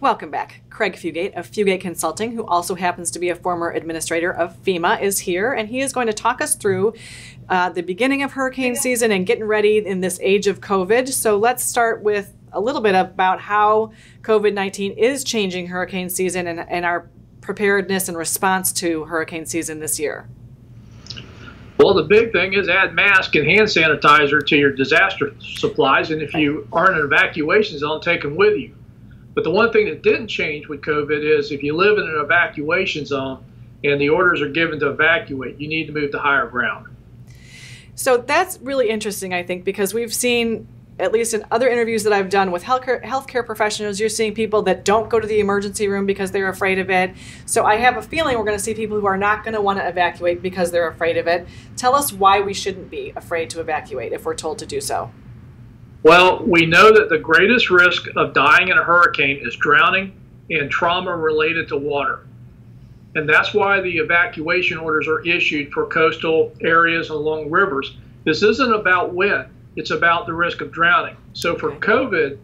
Welcome back. Craig Fugate of Fugate Consulting, who also happens to be a former administrator of FEMA, is here, and he is going to talk us through the beginning of hurricane season and getting ready in this age of COVID. So let's start with a little bit about how COVID-19 is changing hurricane season and our preparedness and response to hurricane season this year. Well, the big thing is add mask and hand sanitizer to your disaster supplies, and if you are in an evacuation zone, take them with you. But the one thing that didn't change with COVID is if you live in an evacuation zone and the orders are given to evacuate, you need to move to higher ground. So that's really interesting, I think, because we've seen, at least in other interviews that I've done with healthcare professionals, you're seeing people that don't go to the emergency room because they're afraid of it. So I have a feeling we're going to see people who are not going to want to evacuate because they're afraid of it. Tell us why we shouldn't be afraid to evacuate if we're told to do so. Well, we know that the greatest risk of dying in a hurricane is drowning and trauma related to water. And that's why the evacuation orders are issued for coastal areas along rivers. This isn't about wind, it's about the risk of drowning. So for COVID,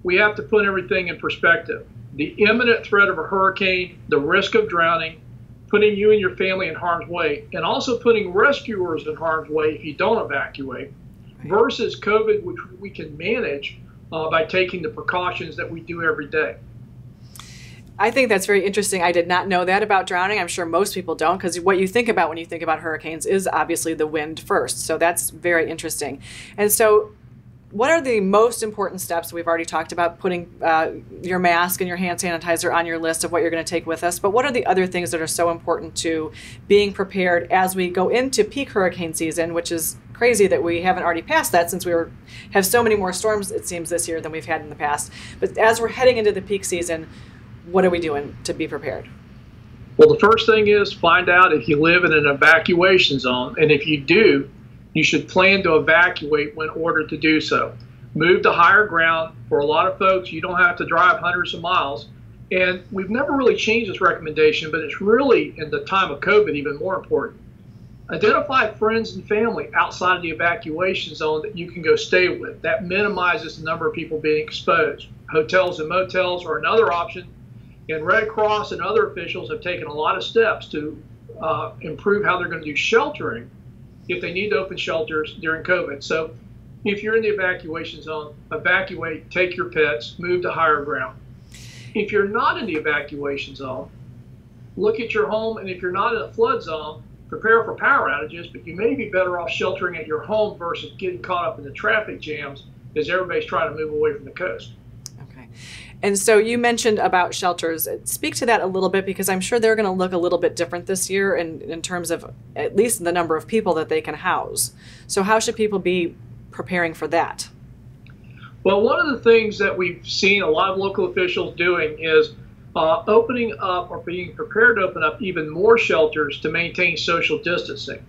we have to put everything in perspective. The imminent threat of a hurricane, the risk of drowning, putting you and your family in harm's way, and also putting rescuers in harm's way if you don't evacuate, versus COVID, which we can manage by taking the precautions that we do every day. I think that's very interesting. I did not know that about drowning. I'm sure most people don't, because what you think about when you think about hurricanes is obviously the wind first. So that's very interesting. And so what are the most important steps? We've already talked about putting your mask and your hand sanitizer on your list of what you're going to take with us. But what are the other things that are so important to being prepared as we go into peak hurricane season, which is crazy that we haven't already passed that since we have so many more storms, it seems, this year than we've had in the past. But as we're heading into the peak season, what are we doing to be prepared? Well, the first thing is find out if you live in an evacuation zone. And if you do, you should plan to evacuate when ordered to do so. Move to higher ground. For a lot of folks, you don't have to drive hundreds of miles. And we've never really changed this recommendation, but it's really, in the time of COVID, even more important. Identify friends and family outside of the evacuation zone that you can go stay with. That minimizes the number of people being exposed. Hotels and motels are another option. And Red Cross and other officials have taken a lot of steps to improve how they're going to do sheltering if they need to open shelters during COVID. So if you're in the evacuation zone, evacuate, take your pets, move to higher ground. If you're not in the evacuation zone, look at your home, and if you're not in a flood zone, prepare for power outages, but you may be better off sheltering at your home versus getting caught up in the traffic jams as everybody's trying to move away from the coast. Okay. And so you mentioned about shelters. Speak to that a little bit, because I'm sure they're going to look a little bit different this year in terms of at least the number of people that they can house. So how should people be preparing for that? Well, one of the things that we've seen a lot of local officials doing is opening up or being prepared to open up even more shelters to maintain social distancing,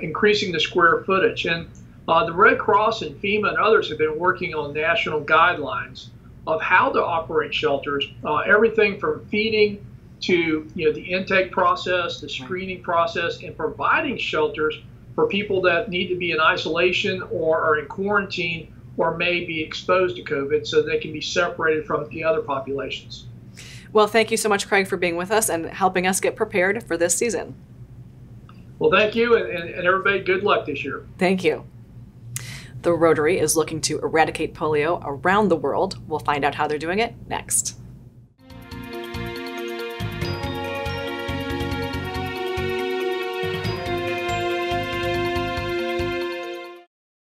increasing the square footage. And the Red Cross and FEMA and others have been working on national guidelines of how to operate shelters, everything from feeding to the intake process, the screening process, and providing shelters for people that need to be in isolation or are in quarantine or may be exposed to COVID, so they can be separated from the other populations. Well, thank you so much, Craig, for being with us and helping us get prepared for this season. Well, thank you, and everybody, good luck this year. Thank you. The Rotary is looking to eradicate polio around the world. We'll find out how they're doing it next.